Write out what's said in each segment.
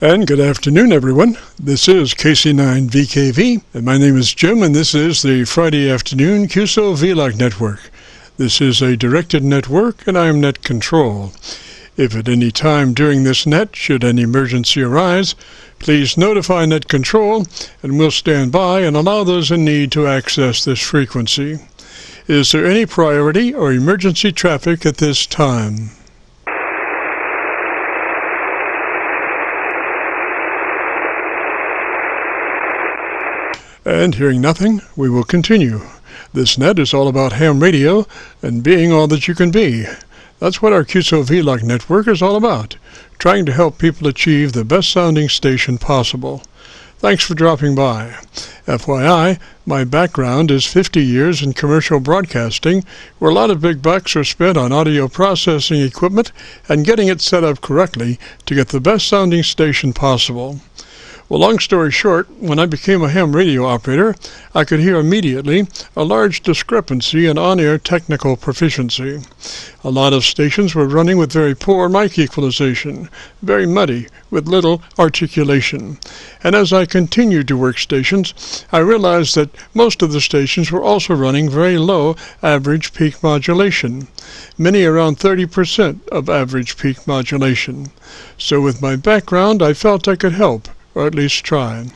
And good afternoon, everyone. This is KC9VKV, and my name is Jim, and this is the Friday afternoon Qso-Vlog network. This is a directed network, and I am net control. If at any time during this net, should any emergency arise, please notify net control, and we'll stand by and allow those in need to access this frequency. Is there any priority or emergency traffic at this time? And hearing nothing, we will continue. This net is all about ham radio and being all that you can be. That's what our Qso-Vlog network is all about, trying to help people achieve the best sounding station possible. Thanks for dropping by. FYI, my background is 50 years in commercial broadcasting, where a lot of big bucks are spent on audio processing equipment and getting it set up correctly to get the best sounding station possible. Well, long story short, when I became a ham radio operator, I could hear immediately a large discrepancy in on-air technical proficiency. A lot of stations were running with very poor mic equalization, very muddy, with little articulation. And as I continued to work stations, I realized that most of the stations were also running very low average peak modulation, many around 30% of average peak modulation. So with my background, I felt I could help, or at least try.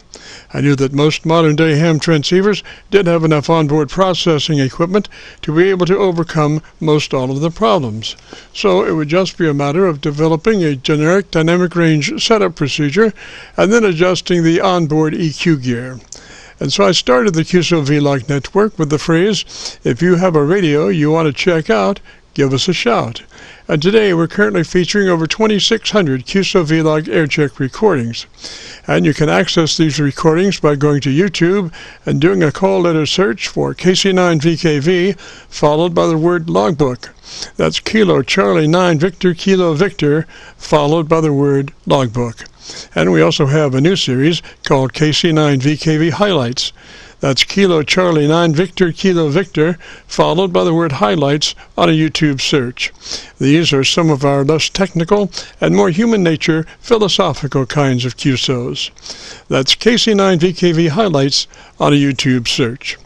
I knew that most modern-day ham transceivers did have enough onboard processing equipment to be able to overcome most all of the problems. So it would just be a matter of developing a generic dynamic range setup procedure and then adjusting the onboard EQ gear. And so I started the Qso-Vlog network with the phrase, if you have a radio you want to check out, give us a shout. And today we're currently featuring over 2,600 Qso-Vlog Aircheck recordings. And you can access these recordings by going to YouTube and doing a call letter search for KC9VKV, followed by the word logbook. That's Kilo Charlie 9 Victor Kilo Victor, followed by the word logbook. And we also have a new series called KC9VKV Highlights. That's Kilo Charlie 9 Victor Kilo Victor, followed by the word highlights on a YouTube search. These are some of our less technical and more human nature philosophical kinds of QSOs. That's KC9VKV Highlights on a YouTube search.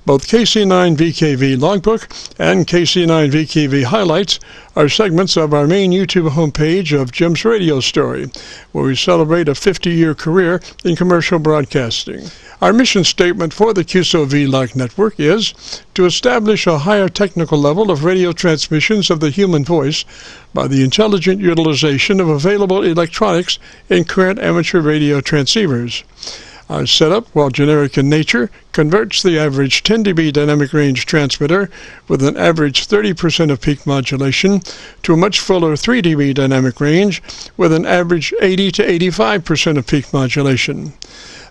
Both KC9VKV Logbook and KC9VKV Highlights are segments of our main YouTube homepage of Jim's Radio Story, where we celebrate a 50-year career in commercial broadcasting. Our mission statement for the Qso-Vlog network is to establish a higher technical level of radio transmissions of the human voice by the intelligent utilization of available electronics in current amateur radio transceivers. Our setup, while generic in nature, converts the average 10 dB dynamic range transmitter with an average 30% of peak modulation to a much fuller 3 dB dynamic range with an average 80 to 85% of peak modulation.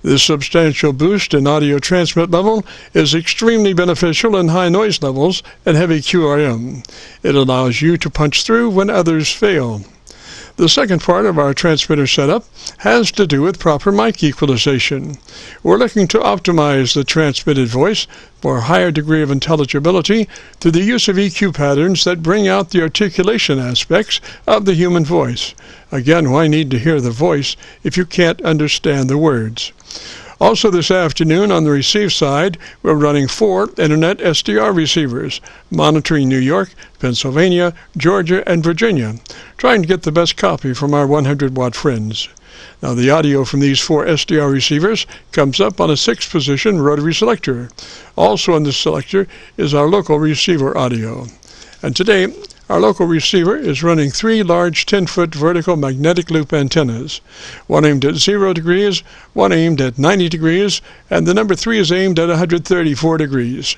This substantial boost in audio transmit level is extremely beneficial in high noise levels and heavy QRM. It allows you to punch through when others fail. The second part of our transmitter setup has to do with proper mic equalization. We're looking to optimize the transmitted voice for a higher degree of intelligibility through the use of EQ patterns that bring out the articulation aspects of the human voice. Again, why need to hear the voice if you can't understand the words? Also this afternoon on the receive side, we're running 4 Internet SDR receivers, monitoring New York, Pennsylvania, Georgia, and Virginia, trying to get the best copy from our 100-watt friends. Now the audio from these 4 SDR receivers comes up on a 6-position rotary selector. Also on this selector is our local receiver audio. And today, our local receiver is running 3 large 10-foot vertical magnetic loop antennas, one aimed at 0 degrees, one aimed at 90 degrees, and the number 3 is aimed at 134 degrees.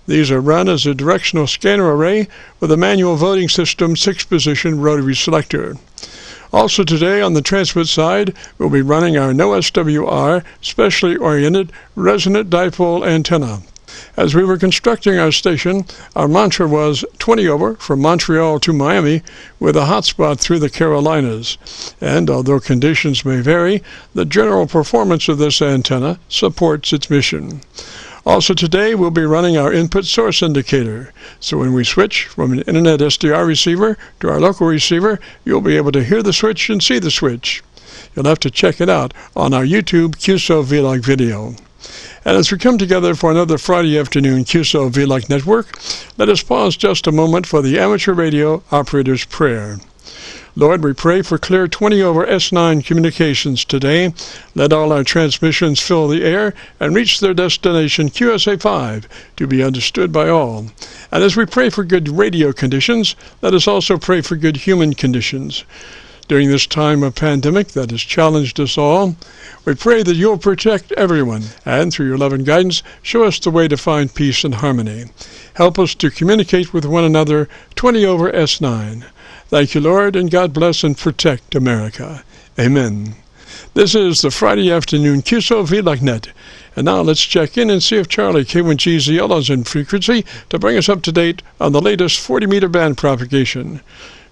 These are run as a directional scanner array with a manual voting system 6-position rotary selector. Also today on the transmit side, we'll be running our NoSWR specially oriented resonant dipole antenna. As we were constructing our station, our mantra was 20 over from Montreal to Miami with a hotspot through the Carolinas. And although conditions may vary, the general performance of this antenna supports its mission. Also today, we'll be running our input source indicator. So when we switch from an Internet SDR receiver to our local receiver, you'll be able to hear the switch and see the switch. You'll have to check it out on our YouTube Qso-Vlog video. And as we come together for another Friday afternoon Qso-Vlog Network, let us pause just a moment for the amateur radio operator's prayer. Lord, we pray for clear 20 over S9 communications today. Let all our transmissions fill the air and reach their destination QSA5 to be understood by all. And as we pray for good radio conditions, let us also pray for good human conditions. During this time of pandemic that has challenged us all, we pray that you'll protect everyone and, through your love and guidance, show us the way to find peace and harmony. Help us to communicate with one another 20 over S9. Thank you, Lord, and God bless and protect America. Amen. This is the Friday afternoon Qso-Vlog Net. And now let's check in and see if Charlie K1GZL is in frequency to bring us up to date on the latest 40-meter band propagation.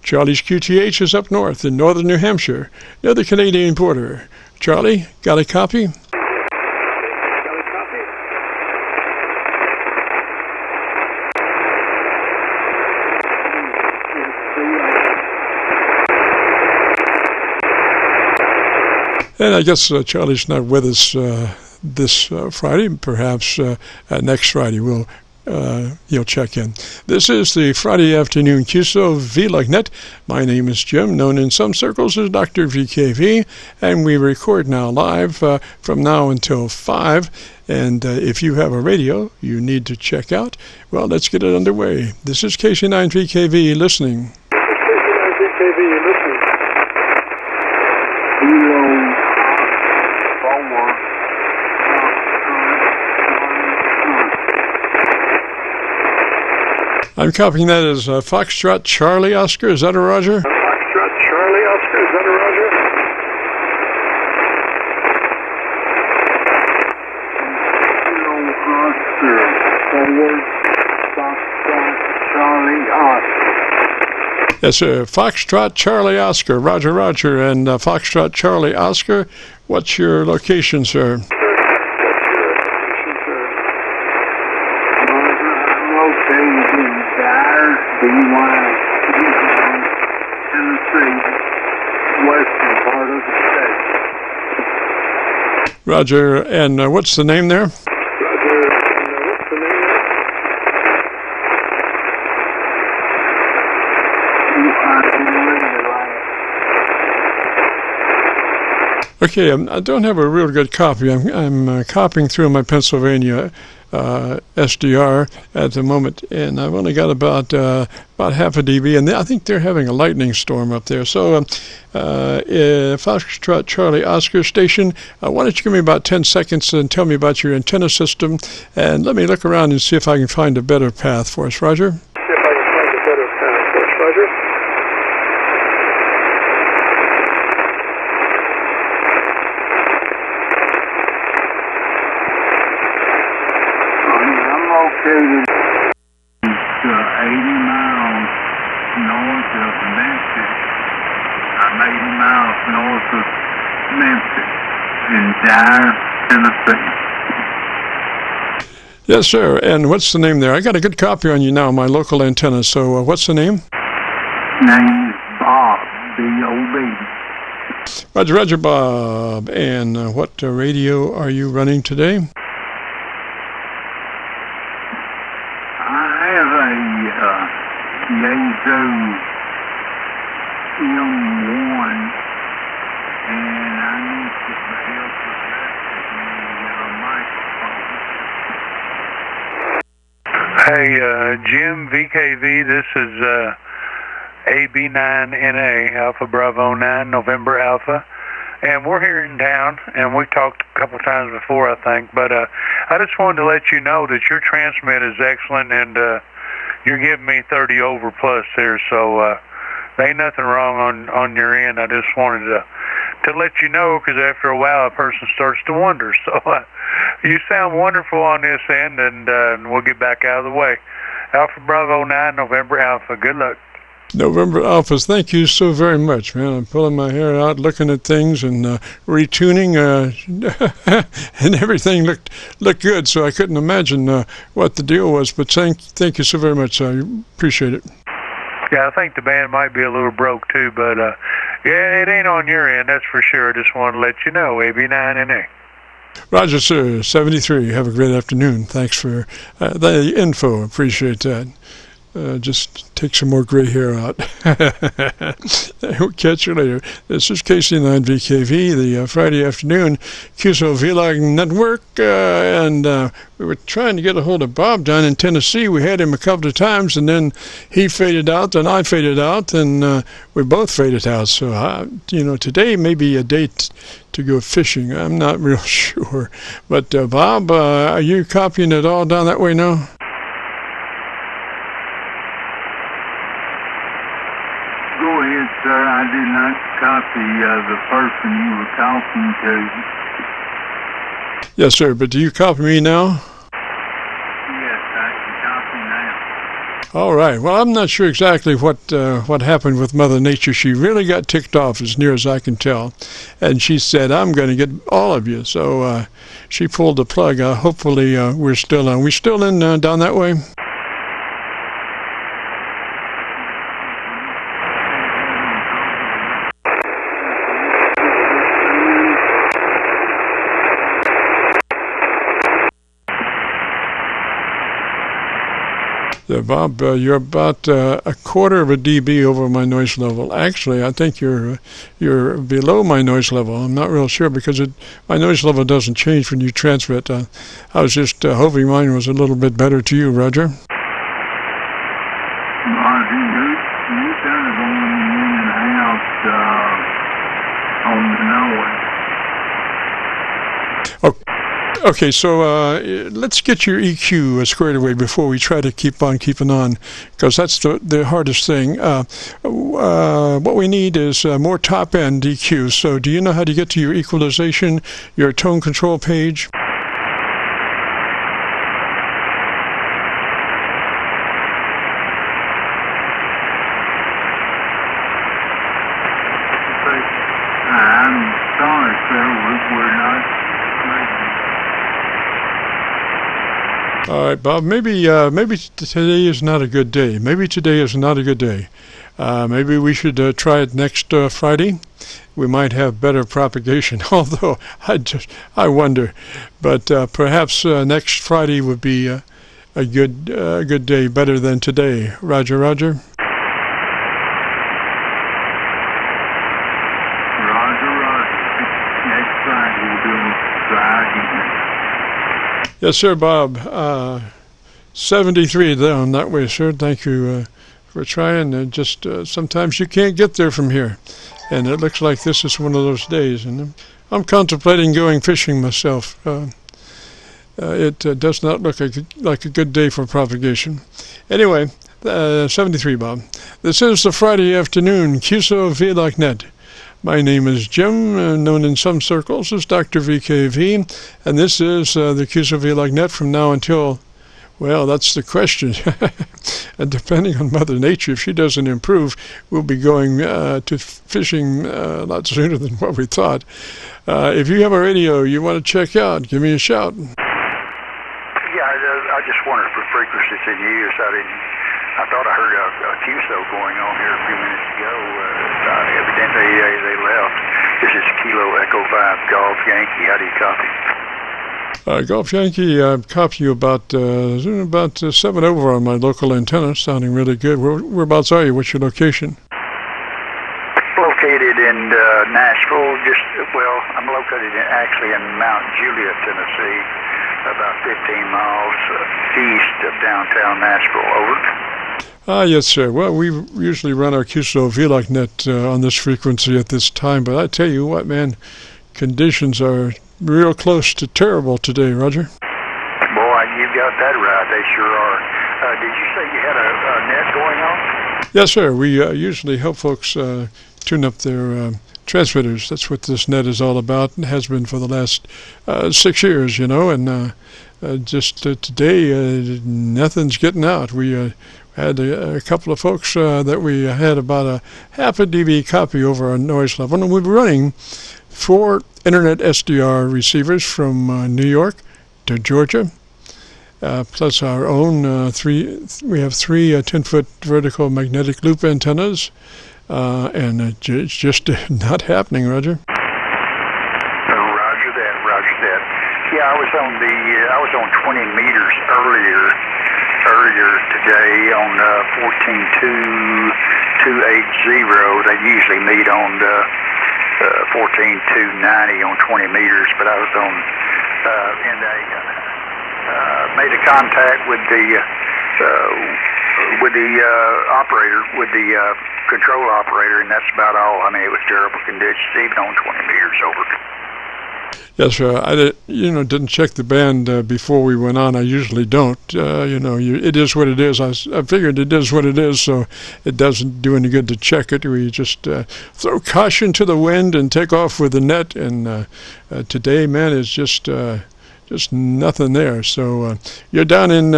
Charlie's QTH is up north in northern New Hampshire, near the Canadian border. Charlie, got a copy? And I guess Charlie's not with us this Friday. Perhaps next Friday he'll check in. This is the Friday afternoon Qso-Vlog Net. My name is Jim, known in some circles as Dr. VKV, and we record now live from now until 5. And if you have a radio you need to check out, well, let's get it underway. This is KC9VKV listening. KC9VKV listening. I'm copying that as Foxtrot Charlie Oscar. Is that a Roger? Foxtrot Charlie Oscar. Is that a Roger? Yes, sir. Foxtrot Charlie Oscar. Roger, Roger. And Foxtrot Charlie Oscar, what's your location, sir? Roger, and what's the name there? Roger, what's the name there? Okay, I don't have a real good copy. I'm copying through my Pennsylvania SDR at the moment, and I've only got about half a dB, and I think they're having a lightning storm up there. So Foxtrot Charlie Oscar station, why don't you give me about 10 seconds and tell me about your antenna system, and let me look around and see if I can find a better path for us, Roger. Located 80 miles north of Memphis. I'm 80 miles north of Memphis in Dyer, Tennessee. Yes, sir. And what's the name there? I got a good copy on you now, my local antenna. So what's the name? Name is Bob, B-O-B. Roger, Roger, Bob. And what radio are you running today? Qso M1, and I need to help with that microphone. Hey, Jim VKV, this is AB9NA, Alpha Bravo 9, November Alpha, and we're here in town, and we talked a couple times before, I think, but I just wanted to let you know that your transmit is excellent, and you're giving me 30 over plus there, so there ain't nothing wrong on your end. I just wanted to let you know, because after a while a person starts to wonder. So you sound wonderful on this end, and we'll get back out of the way. Alpha Bravo 9, November Alpha. Good luck. November Alphas, thank you so very much, man. I'm pulling my hair out, looking at things, and retuning, and everything looked good. So I couldn't imagine what the deal was. But thank you so very much. I appreciate it. Yeah, I think the band might be a little broke too, but Yeah, it ain't on your end, that's for sure. I just wanted to let you know, AB9NA. Roger, sir. 73. Have a great afternoon. Thanks for the info. Appreciate that. Just take some more gray hair out. We'll catch you later. This is KC9VKV, the Friday afternoon Qso-Vlog network, and we were trying to get a hold of Bob down in Tennessee. We had him a couple of times, and then he faded out, and I faded out, and we both faded out. So, today may be a date to go fishing. I'm not real sure. But, Bob, are you copying it all down that way now? Sir, I did not copy the person you were talking to. Yes, sir, but do you copy me now? Yes, I can copy now. All right. Well, I'm not sure exactly what happened with Mother Nature. She really got ticked off, as near as I can tell, and she said, "I'm going to get all of you." So she pulled the plug. Hopefully, we're still on. We still in down that way? Bob, you're about a quarter of a dB over my noise level. Actually, I think you're below my noise level. I'm not real sure because my noise level doesn't change when you transmit. I was just hoping mine was a little bit better to you, Roger. Roger, you're kind of going in and out on the noise. Okay, so let's get your EQ squared away before we try to keep on keeping on, because that's the hardest thing. What we need is more top-end EQ. So do you know how to get to your equalization, your tone control page? I'm sorry, sir, we're not. All right, Bob, maybe today is not a good day. Maybe today is not a good day. Maybe we should try it next Friday. We might have better propagation, although I wonder. But perhaps next Friday would be a good day, better than today. Roger, Roger. Next Friday we'll do Friday. Yes, sir, Bob. 73 down that way, sir. Thank you for trying. Just sometimes you can't get there from here, and it looks like this is one of those days. And I'm contemplating going fishing myself. It does not look like a good day for propagation. Anyway, 73, Bob. This is the Friday afternoon Qso-Vlog net. My name is Jim, known in some circles as Dr. VKV, and this is the Qso-Vlog net from now until, well, that's the question. And depending on Mother Nature, if she doesn't improve, we'll be going to fishing a lot sooner than what we thought. If you have a radio you want to check out, give me a shout. Yeah, I just wondered for frequencies in use. I thought I heard a QSO going on here a few minutes ago. Evidently, they left. This is Kilo Echo 5 Golf Yankee. How do you copy? Golf Yankee, I copy you about 7 over on my local antenna, sounding really good. Whereabouts are you? What's your location? Located in Nashville. I'm located actually in Mount Juliet, Tennessee, about 15 miles east of downtown Nashville. Over. Yes, sir. Well, we usually run our Qso-Vlog net on this frequency at this time, but I tell you what, man, conditions are real close to terrible today, Roger. Boy, you got that right. They sure are. Did you say you had a net going on? Yes, sir. We usually help folks tune up their transmitters. That's what this net is all about, and has been for the last 6 years, and just today, nothing's getting out. We had a couple of folks that we had about a half a dB copy over our noise level, and we're running 4 internet SDR receivers from New York to Georgia, plus our own we have 3 10-foot vertical magnetic loop antennas, and it's just not happening, Roger. Roger that. Roger that. Yeah, I was on 20 meters earlier today on 14.280. They usually meet on 14.290 on 20 meters, but I was on and I made a contact with the operator, with the control operator, and that's about all. I mean, it was terrible conditions, even on 20 meters over. Yes, sir. I didn't check the band before we went on. I usually don't. It is what it is. I figured it is what it is, so it doesn't do any good to check it. We just throw caution to the wind and take off with the net. And today, man, is just nothing there. So you're down in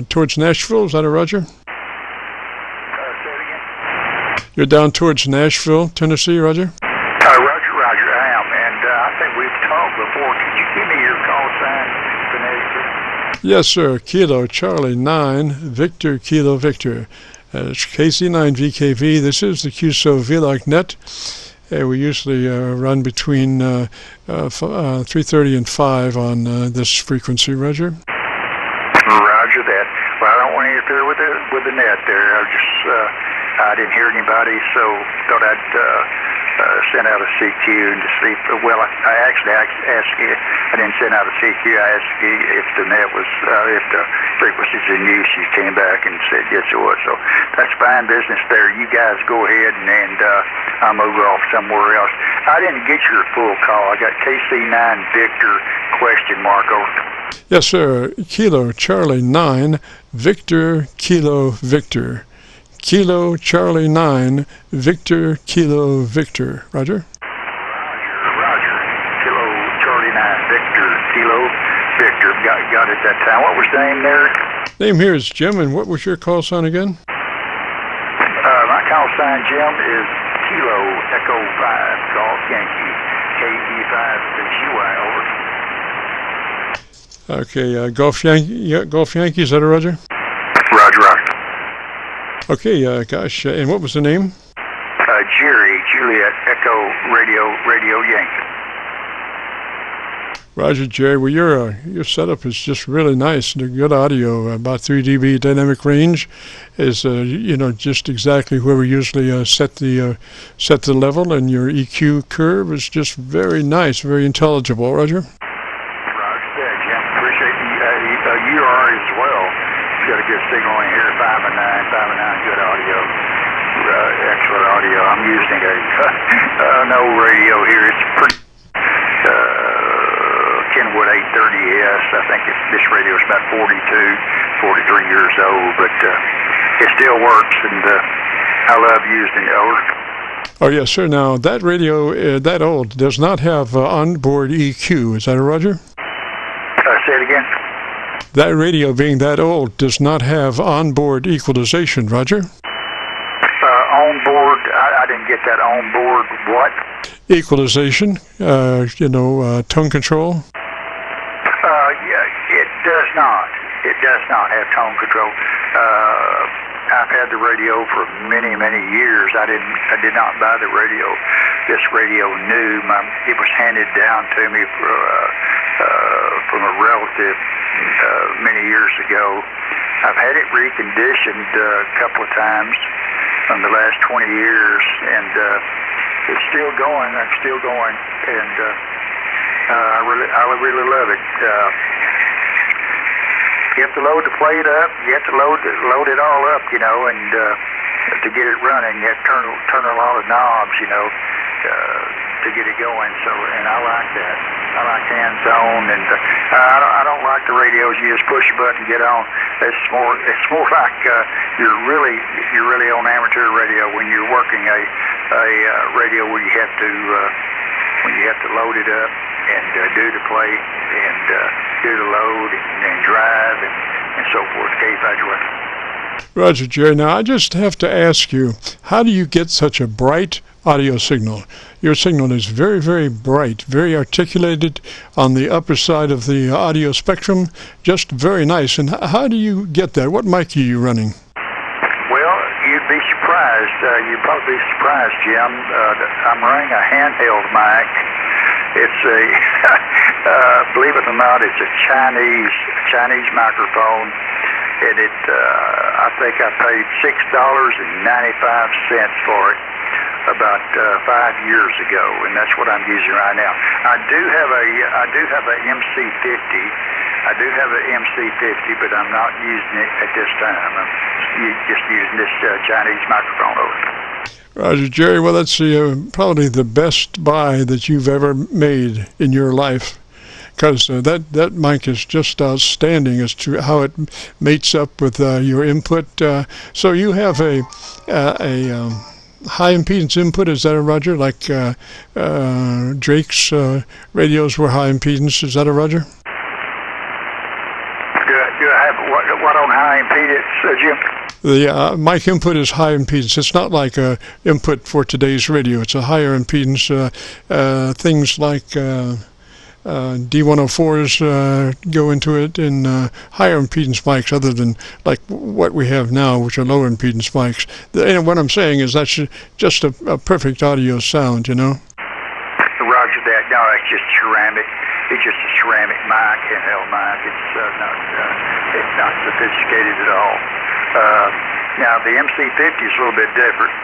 towards Nashville. Is that a Roger? Say it again. You're down towards Nashville, Tennessee, Roger? Roger, I am. And I think we've talked before. Could you give me your call sign, Connecticut? Yes, sir. Kilo Charlie 9 Victor Kilo Victor. It's KC9VKV. This is the Qso-Vlog net. We usually run between 3:30 and 5 on this frequency, Roger. Roger that. Well, I don't want to interfere with the net there. I didn't hear anybody, so thought I'd send out a CQ and to see. Well, I actually asked you. I didn't send out a CQ. I asked you if the net was, if the frequencies in use. You came back and said yes, it was. So that's fine business there. You guys go ahead and I'll move off somewhere else. I didn't get your full call. I got KC9 Victor ? Over. Yes, sir. Kilo Charlie 9 Victor Kilo Victor. Kilo Charlie 9 Victor Kilo Victor. Roger? Roger. Kilo Charlie 9 Victor Kilo Victor. Got it that time. What was the name there? Name here is Jim, and what was your call sign again? My call sign, Jim, is Kilo Echo 5 Golf Yankee KE5HUI. Over. Okay, Golf Yankee, is that a Roger? Roger. Okay, gosh, and what was the name? Jerry, Juliet, Echo, Radio Yankee. Roger, Jerry. Well, your setup is just really nice. Good audio, about 3 dB dynamic range, is just exactly where we usually set the level, and your EQ curve is just very nice, very intelligible. Roger. Roger that, Jim. Appreciate you are as well. You got a good signal in here, 5 and 9, good audio, excellent audio. I'm using an old radio here. It's pretty. Kenwood 830S. I think this radio is about 43 years old, but it still works, and I love using it. Over. Oh, yes, sir. Now, that radio, that old, does not have onboard EQ. Is that a Roger? Say it again. That radio, being that old, does not have onboard equalization. Roger? Onboard, I didn't get that. Onboard what? Equalization, tone control. Yeah, it does not. It does not have tone control. I've had the radio for many years. I did not buy the radio. This radio new. It was handed down to me from a relative many years ago. I've had it reconditioned a couple of times in the last 20 years, and it's still going. I'm still going, and I really love it. You have to load the plate up. You have to load it all up, and to get it running, you have to turn a lot of knobs, to get it going. So, and I like that. I like hands-on, and I don't like the radios you just push a button and get on. It's more like you're really on amateur radio when you're working a radio where you have to load it up and do the plate and do the load and drive and so forth. Roger, Jerry. Now, I just have to ask you, how do you get such a bright audio signal? Your signal is very, very bright, very articulated on the upper side of the audio spectrum, just very nice. And how do you get that? What mic are you running? Well, you'd be surprised. Jim. I'm running a handheld mic. It's a, believe it or not, it's a Chinese microphone, and I think I paid $6.95 for it about 5 years ago, and that's what I'm using right now. I do have a MC50. I do have an MC50, but I'm not using it at this time. I'm just using this Chinese microphone over. Roger, Jerry, well, that's probably the best buy that you've ever made in your life, because that mic is just outstanding as to how it mates up with your input. So you have a high impedance input, is that a Roger? Like Drake's radios were high impedance, is that a Roger? Do I have what on high impedance, Jim? The mic input is high impedance. It's not like input for today's radio. It's a higher impedance. Things like D104s go into it, and higher impedance mics other than like what we have now, which are lower impedance mics. And what I'm saying is that's just a perfect audio sound, you know? Roger that. No, it's just ceramic. It's just a ceramic mic, handheld mic. It's not sophisticated at all. Now, the MC50 is a little bit different.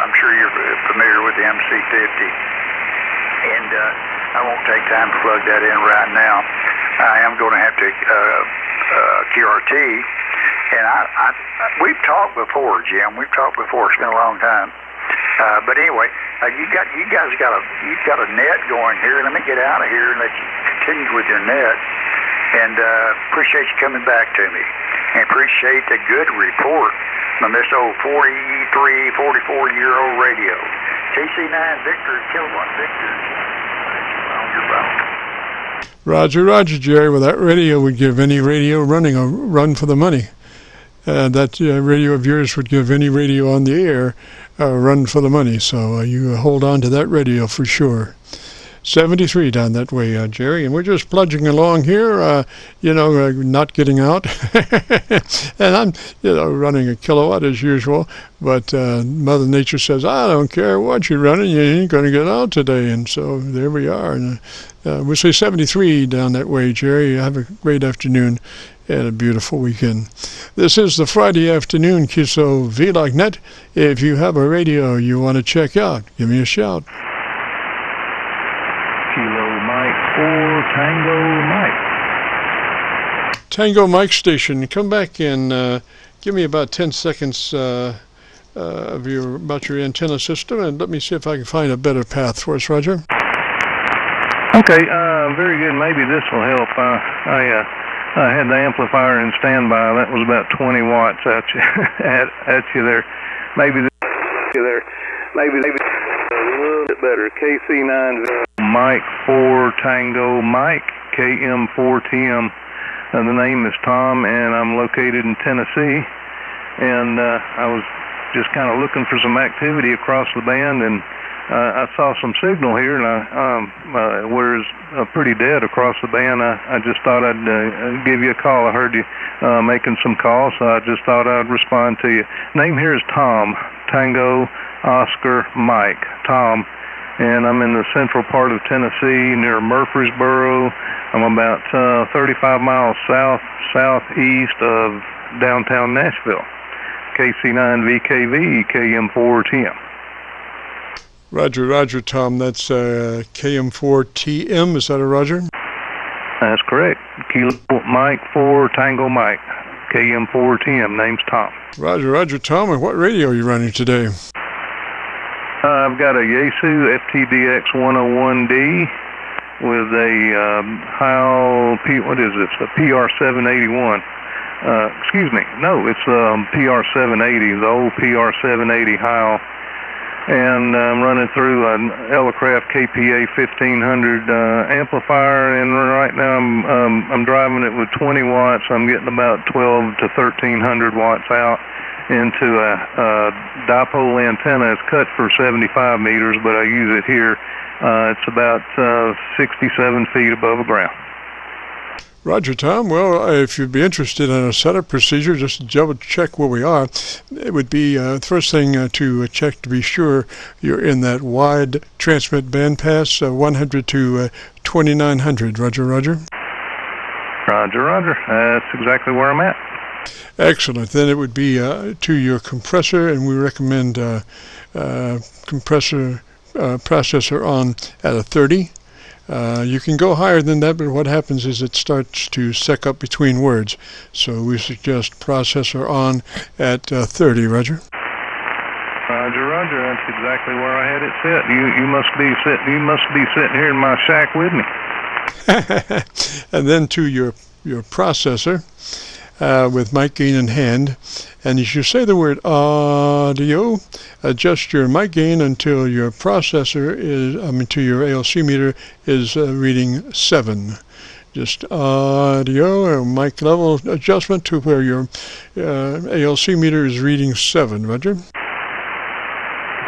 I'm sure you're familiar with the MC50. And I won't take time to plug that in right now. I am going to have to QRT. And we've talked before, Jim. We've talked before. It's been a long time. But anyway, you've got a net going here. Let me get out of here and let you continue with your net. And appreciate you coming back to me. And appreciate the good report on this old 44-year-old radio. KC9 Victor, Kilowatt Victor. On your phone. Roger, Jerry. Well, that radio would give any radio running a run for the money. That radio of yours would give any radio on the air a run for the money. So you hold on to that radio for sure. 73 down that way, Jerry, and we're just plunging along here, not getting out. And I'm, running a kilowatt as usual, but Mother Nature says, I don't care what you're running, you ain't going to get out today. And so there we are. And we'll say 73 down that way, Jerry. Have a great afternoon and a beautiful weekend. This is the Friday afternoon Qso-Vlog net. If you have a radio you want to check out, give me a shout. Tango Mike Station. Come back and give me about 10 seconds about your antenna system, and let me see if I can find a better path for us, Roger. Okay, very good. Maybe this will help. I had the amplifier in standby. That was about 20 watts at you there. Maybe a little bit better. KC9 Mike 4 Tango Mike KM4TM. The name is Tom, and I'm located in Tennessee. And I was just kind of looking for some activity across the band, and I saw some signal here, and where it's pretty dead across the band. I just thought I'd give you a call. I heard you making some calls, so I just thought I'd respond to you. Name here is Tom, Tango Oscar Mike, Tom. And I'm in the central part of Tennessee near Murfreesboro. I'm about 35 miles southeast of downtown Nashville. KC9VKV, KM4TM. Roger, Tom. That's KM4TM. Is that a Roger? That's correct. Kilo Mike 4 Tango Mike, KM4TM. Name's Tom. Roger, Tom. And what radio are you running today? I've got a Yaesu FTDX 101D with a Heil what is it? It's a PR781. Excuse me. No, it's PR780, the old PR780 Heil. And I'm running through an Elecraft KPA 1500 amplifier, and right now I'm driving it with 20 watts. I'm getting about 12 to 1300 watts out into a dipole antenna. It's cut for 75 meters, but I use it here. It's about 67 feet above the ground. Roger, Tom. Well, if you'd be interested in a setup procedure, just to double check where we are, it would be the first thing to check to be sure you're in that wide transmit bandpass, 100 to 2900. Roger, Roger. Roger, Roger. That's exactly where I'm at. Excellent. Then it would be to your compressor, and we recommend compressor processor on at a 30. You can go higher than that, but what happens is it starts to suck up between words. So we suggest processor on at 30. Roger. Roger, Roger. That's exactly where I had it set. You must be sitting here in my shack with me. And then to your processor with mic gain in hand. And as you say the word audio, adjust your mic gain until your processor to your ALC meter is reading 7. Just audio or mic level adjustment to where your ALC meter is reading 7. Roger.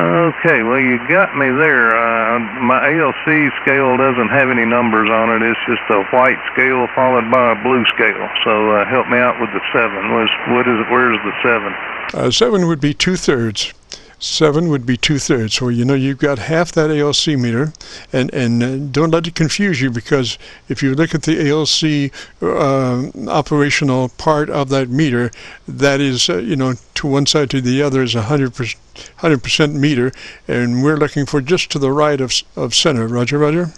Okay, well, you got me there. My ALC scale doesn't have any numbers on it. It's just a white scale followed by a blue scale. So help me out with the 7. Where's the 7? 7 would be 2/3. 7 would be 2/3. So you've got half that ALC meter, and don't let it confuse you, because if you look at the ALC operational part of that meter, that is to one side to the other is 100% meter, and we're looking for just to the right of center. Roger, Roger.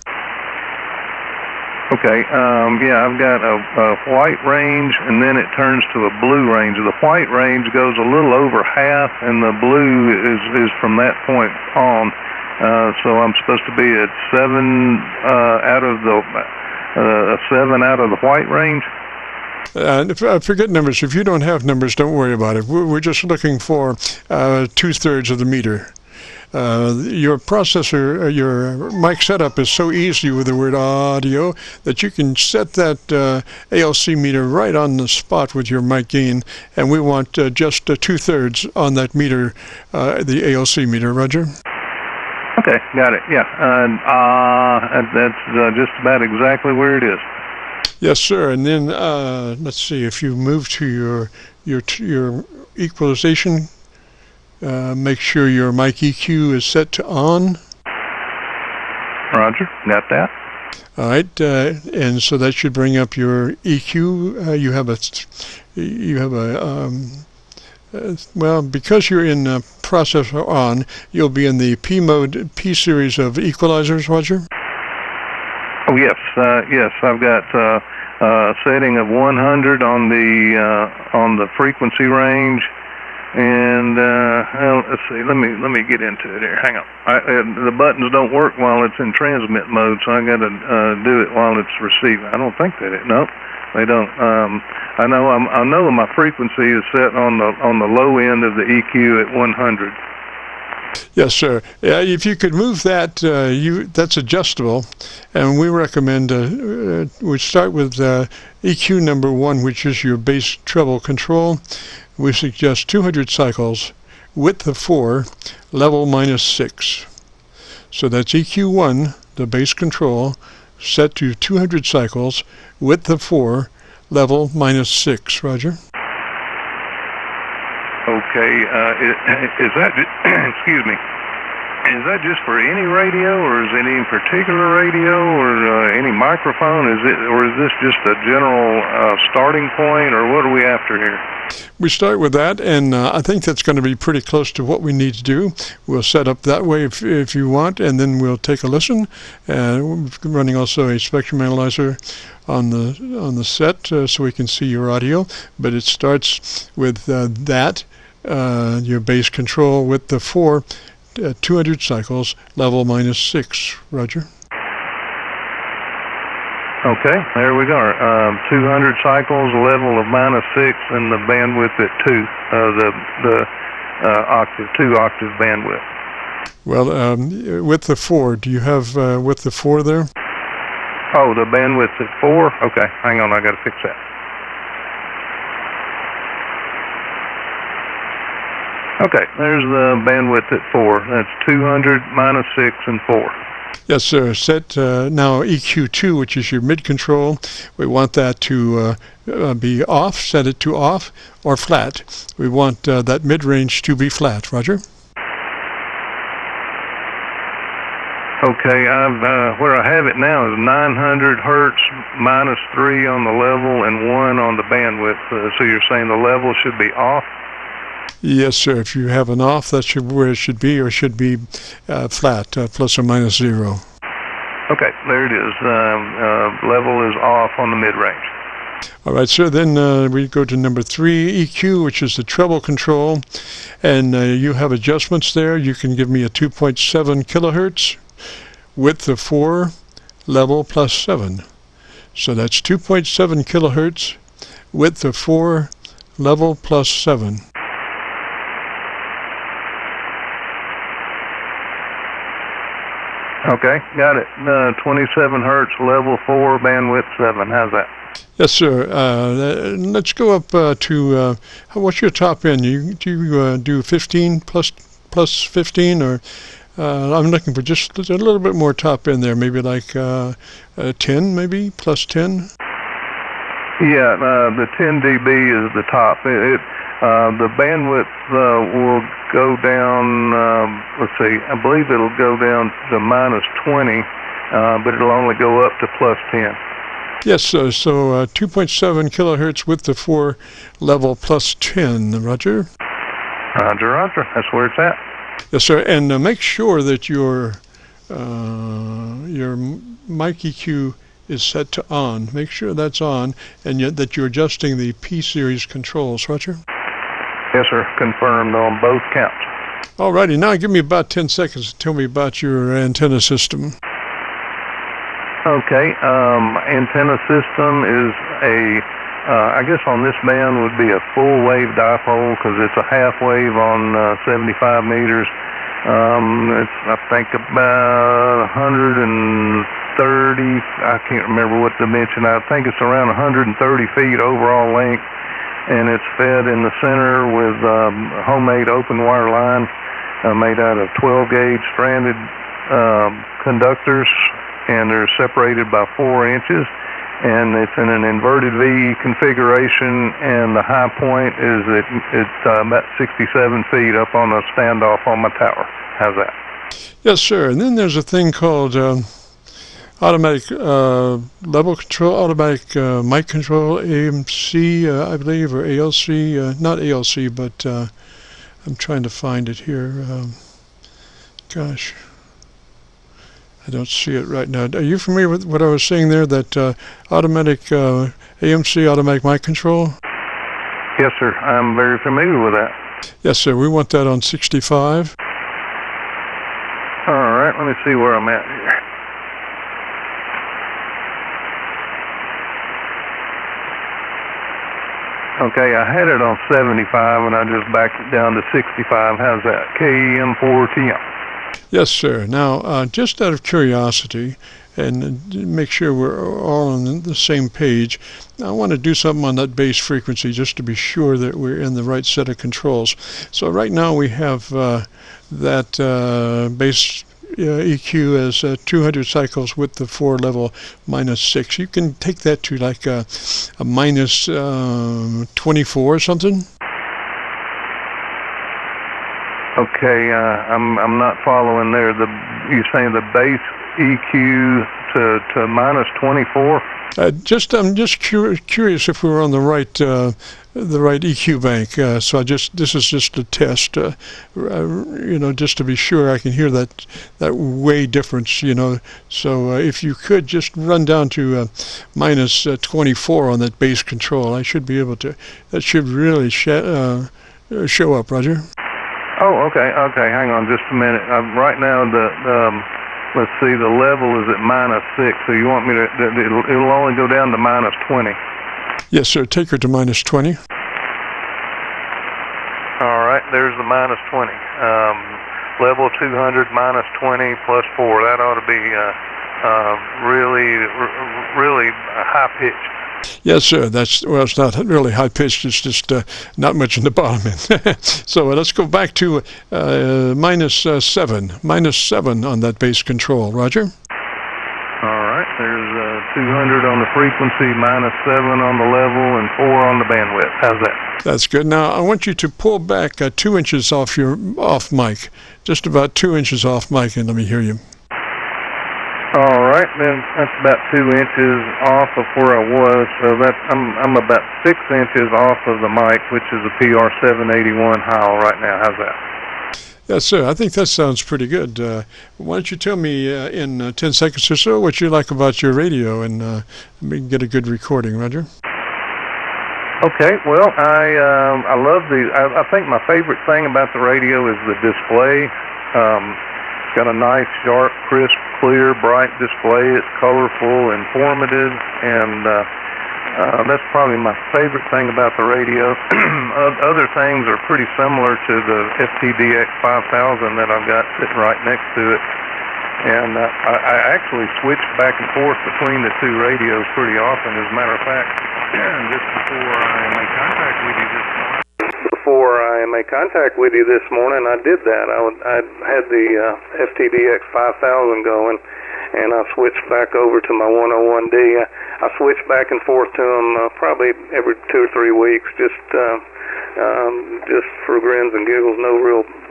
Okay, yeah, I've got a white range, and then it turns to a blue range. The white range goes a little over half, and the blue is from that point on. So I'm supposed to be at 7 out of the 7 out of the white range. Forget numbers. If you don't have numbers, don't worry about it. We're just looking for 2/3 of the meter. Your processor, your mic setup is so easy with the word audio that you can set that ALC meter right on the spot with your mic gain, and we want just 2/3 on that meter, the ALC meter. Roger. Okay, got it. Yeah, that's just about exactly where it is. Yes, sir. And then let's see, if you move to your equalization. Make sure your mic EQ is set to on. Roger, got that. All right, and so that should bring up your EQ. You have a well, because you're in processor on, you'll be in the P series of equalizers, Roger. Oh yes, yes. I've got a setting of 100 on the frequency range. And let's see. Let me get into it here. Hang on. The buttons don't work while it's in transmit mode, so I got to do it while it's receiving. I don't think that nope, they don't. I know my frequency is set on the low end of the EQ at 100. Yes, sir. If you could move that, that's adjustable, and we recommend we start with EQ number 1, which is your bass treble control. We suggest 200 cycles, width of 4, level -6. So that's EQ1, the bass control, set to 200 cycles, width of 4, level -6. Roger. Okay, is that excuse me? Is that just for any radio, or is it any particular radio, or any microphone? Is this just a general starting point, or what are we after here? We start with that, and I think that's going to be pretty close to what we need to do. We'll set up that way if you want, and then we'll take a listen. We're running also a spectrum analyzer on the set, so we can see your audio. But it starts with that, your bass control with the 4. 200 cycles, level -6. Roger. Okay, there we go. 200 cycles, level of -6, and the bandwidth at 2. The octave, 2-octave bandwidth. Well, with the 4, do you have with the 4 there? Oh, the bandwidth at 4. Okay, hang on, I got to fix that. Okay, there's the bandwidth at 4. That's 200 -6 and 4. Yes, sir. Set now EQ2, which is your mid-control. We want that to be off. Set it to off or flat. We want that mid-range to be flat. Roger? Okay, where I have it now is 900 hertz -3 on the level and 1 on the bandwidth. So you're saying the level should be off? Yes, sir. If you have an off, that's where it should be, or it should be flat, plus or minus 0. Okay, there it is. Level is off on the mid-range. All right, sir. Then we go to number 3, EQ, which is the treble control, and you have adjustments there. You can give me a 2.7 kilohertz. Width of 4, level plus 7. So that's 2.7 kilohertz, width of 4, level plus 7. Okay, got it. 27 hertz, level 4, bandwidth 7. How's that? Yes, sir. Let's go up to, what's your top end? Do you do 15 plus 15, or I'm looking for just a little bit more top end there, maybe like 10, maybe plus 10. Yeah, the 10 dB is the top. The bandwidth will go down. Let's see. I believe it'll go down to -20, but it'll only go up to plus 10. Yes, so 2.7 kilohertz with the 4, level plus 10. Roger. Roger. That's where it's at. Yes, sir. And make sure that your mic EQ is set to on. Make sure that's on, and yet that you're adjusting the P series controls. Roger. Yes, sir. Confirmed on both counts. All righty. Now give me about 10 seconds to tell me about your antenna system. Okay. Antenna system is I guess on this band would be a full wave dipole because it's a half wave on 75 meters. It's, I think, about 130, I can't remember what dimension. I think it's around 130 feet overall length, and it's fed in the center with homemade open wire line made out of 12 gauge stranded conductors, and they're separated by 4 inches. And it's in an inverted V configuration, and the high point is it's about 67 feet up on a standoff on my tower. How's that? Yes, sir. And then there's a thing called automatic level control, automatic mic control, AMC, I believe, or ALC. Not ALC, but I'm trying to find it here. Gosh. I don't see it right now. Are you familiar with what I was saying there, that automatic AMC, automatic mic control? Yes, sir. I'm very familiar with that. Yes, sir. We want that on 65. All right. Let me see where I'm at here. Okay, I had it on 75, and I just backed it down to 65. How's that? KM4TM. Yes, sir. Now, just out of curiosity, and make sure we're all on the same page, I want to do something on that base frequency just to be sure that we're in the right set of controls. So right now we have that base EQ as 200 cycles with the 4 level -6. You can take that to like a minus 24 or something. Okay, I'm not following there. You're saying the base EQ to minus 24? I'm just curious if we were on the right EQ bank. So this is just a test, just to be sure I can hear that way difference, So if you could just run down to minus 24 on that base control, I should be able to. That should really show up, Roger. Oh, okay. Hang on just a minute. Right now, let's see, the level is at -6. So you want me to? It'll only go down to -20. Yes, sir. Take her to -20. All right. There's the -20. Level 200 -20 plus 4. That ought to be really high pitched. Yes, sir. It's not really high pitched. It's just not much in the bottom end. So let's go back to -7. -7 on that base control. Roger. There's 200 on the frequency, -7 on the level, and 4 on the bandwidth. How's that? That's good. Now, I want you to pull back 2 inches off your mic, just about 2 inches off mic, and let me hear you. All right, then that's about 2 inches off of where I was. So I'm about 6 inches off of the mic, which is a PR781 Heil right now. How's that? Yes, sir. I think that sounds pretty good. Why don't you tell me in 10 seconds or so what you like about your radio, and we can get a good recording, Roger. Okay. Well, I love I think my favorite thing about the radio is the display. It's got a nice, sharp, crisp, clear, bright display. It's colorful, informative, and that's probably my favorite thing about the radio. Other things are pretty similar to the FTDX 5000 that I've got sitting right next to it. And I actually switch back and forth between the two radios pretty often. As a matter of fact, just before I made contact with you this morning, I did that. I had the FTDX 5000 going, and I switched back over to my 101D. I switch back and forth to them probably every 2 or 3 weeks, just for grins and giggles. No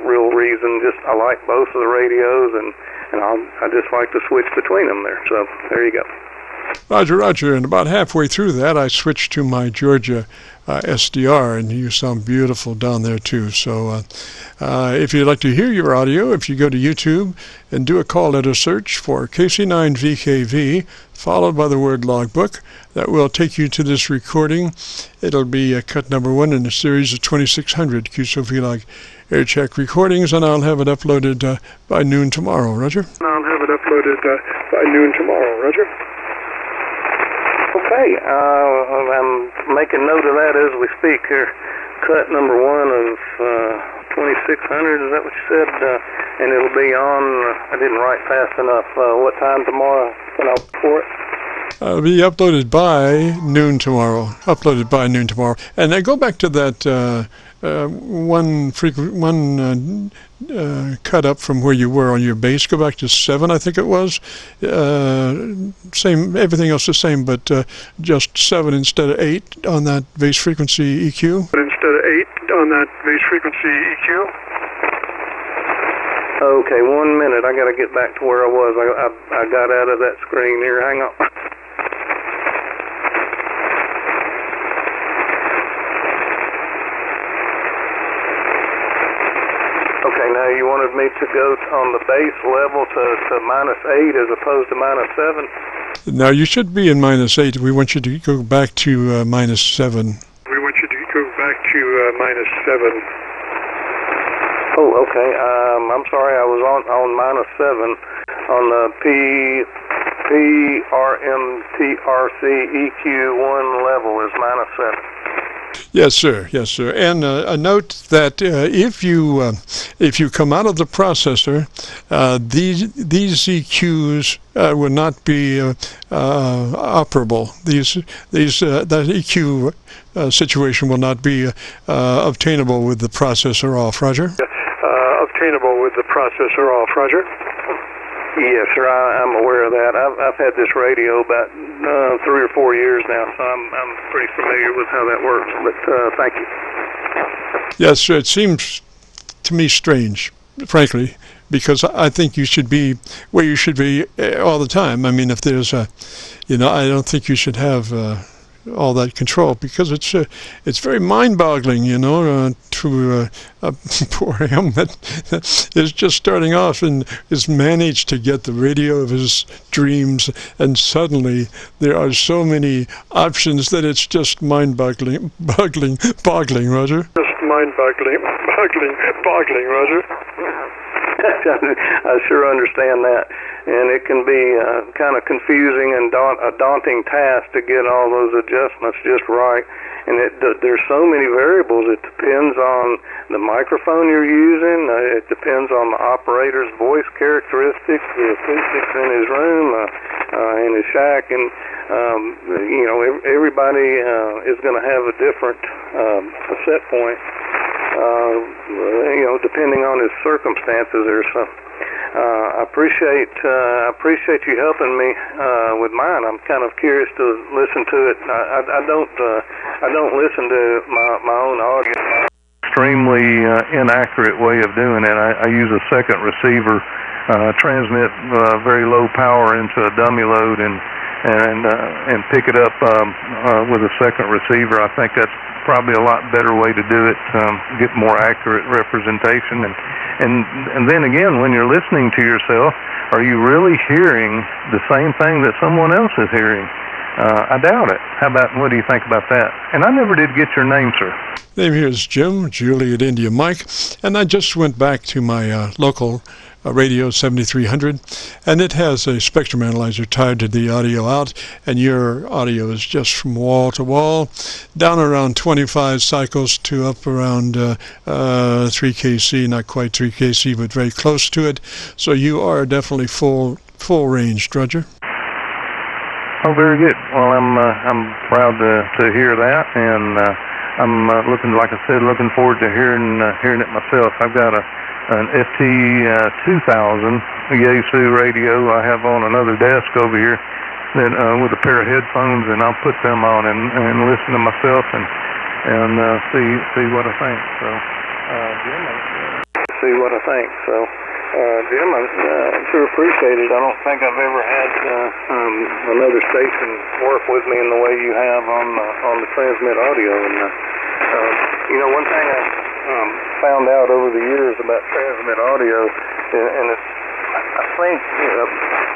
real reason. Just I like both of the radios, and I just like to switch between them there. So there you go. Roger. And about halfway through that, I switched to my Georgia SDR, and you sound beautiful down there too. So if you'd like to hear your audio, if you go to YouTube and do a call letter search for KC9VKV, followed by the word logbook, that will take you to this recording. It'll be cut number 1 in a series of 2600 Qso-Vlog Aircheck recordings, and I'll have it uploaded by noon tomorrow. Roger? Okay, I'm making note of that as we speak here. Cut number 1 of 2600, is that what you said? And it'll be on, I didn't write fast enough, what time tomorrow when I'll report? It'll be uploaded by noon tomorrow. And I go back to that one cut up from where you were on your base. Go back to 7, I think it was. Same, everything else the same, but just 7 instead of 8 on that base frequency EQ. Okay, 1 minute. I got to get back to where I was. I got out of that screen here. Hang on. Okay, now you wanted me to go on the base level to -8 as opposed to -7? Now you should be in -8. We want you to go back to -7. Oh, okay. I'm sorry. I was on -7 on the PRMTRC EQ1 level is -7. Yes, sir. And a note that if you come out of the processor, these EQs will not be operable. That EQ situation will not be obtainable with the processor off. Roger. Yes, sir. I'm aware of that. I've had this radio about 3 or 4 years now, so I'm pretty familiar with how that works. But thank you. Yes, sir. It seems to me strange, frankly, because I think you should be where you should be all the time. I mean, if there's I don't think you should have all that control, because it's very mind-boggling, to a poor him that is just starting off and is managed to get the radio of his dreams, and suddenly there are so many options that it's just mind-boggling, Roger. I sure understand that, and it can be kind of confusing and a daunting task to get all those adjustments just right. And there's so many variables. It depends on the microphone you're using. It depends on the operator's voice characteristics, the acoustics in his room, in his shack, and everybody is going to have a different set point. Depending on his circumstances. There's I appreciate you helping me with mine. I'm kind of curious to listen to it. I don't listen to my own audio. Extremely inaccurate way of doing it. I use a second receiver, transmit very low power into a dummy load, and pick it up with a second receiver. I think that's probably a lot better way to do it. Get more accurate representation, and then again, when you're listening to yourself, are you really hearing the same thing that someone else is hearing? I doubt it. What do you think about that? And I never did get your name, sir. Name here is Jim, Juliet India Mike, and I just went back to my local radio 7300, and it has a spectrum analyzer tied to the audio out, and your audio is just from wall to wall, down around 25 cycles to up around 3 kc, not quite 3 kc, but very close to it. So you are definitely full range, Drudger. Oh, very good. Well, I'm proud to hear that, and I'm looking forward to hearing it myself. I've got an FT2000 Yaesu radio I have on another desk over here that with a pair of headphones, and I'll put them on and listen to myself and see what I think. So, Jim, Jim, I sure appreciate it. I don't think I've ever had another station work with me in the way you have on the transmit audio. And one thing I found out over the years about transmit audio, and it's, I think,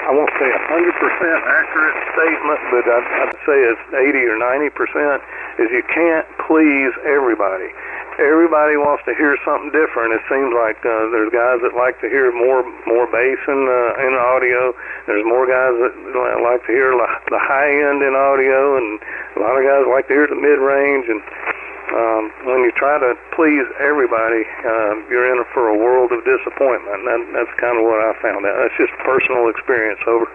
I won't say 100% accurate statement, but I'd say it's 80 or 90%, is you can't please everybody. Everybody wants to hear something different. It seems like there's guys that like to hear more bass in audio. There's more guys that like to hear the high end in audio, and a lot of guys like to hear the mid range. And when you try to please everybody, you're in for a world of disappointment. That's kind of what I found out. That's just personal experience. Over.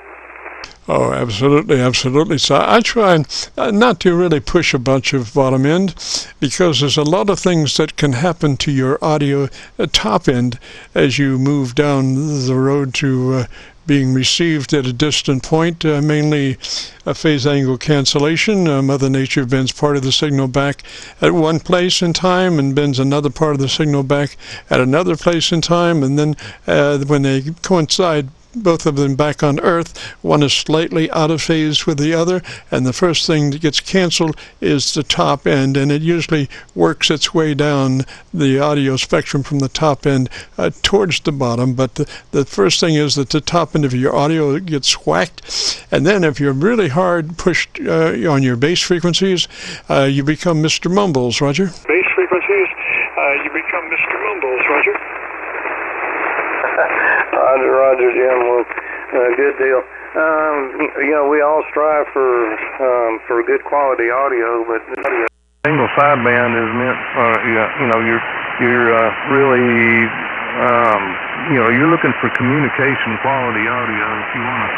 Oh, absolutely, absolutely. So I try not to really push a bunch of bottom end, because there's a lot of things that can happen to your audio top end as you move down the road to being received at a distant point, mainly a phase angle cancellation. Mother Nature bends part of the signal back at one place in time and bends another part of the signal back at another place in time, and then when they coincide, both of them back on Earth, one is slightly out of phase with the other, and the first thing that gets canceled is the top end, and it usually works its way down the audio spectrum from the top end towards the bottom. But the first thing is that the top end of your audio gets whacked, and then if you're really hard pushed on your bass frequencies, you become Mr. Mumbles, Roger. Bass frequencies, you become Mr. Mumbles, Roger. Roger, Jim. Well, good deal. We all strive for good quality audio, but single sideband is meant. You're really you're looking for communication quality audio. If you want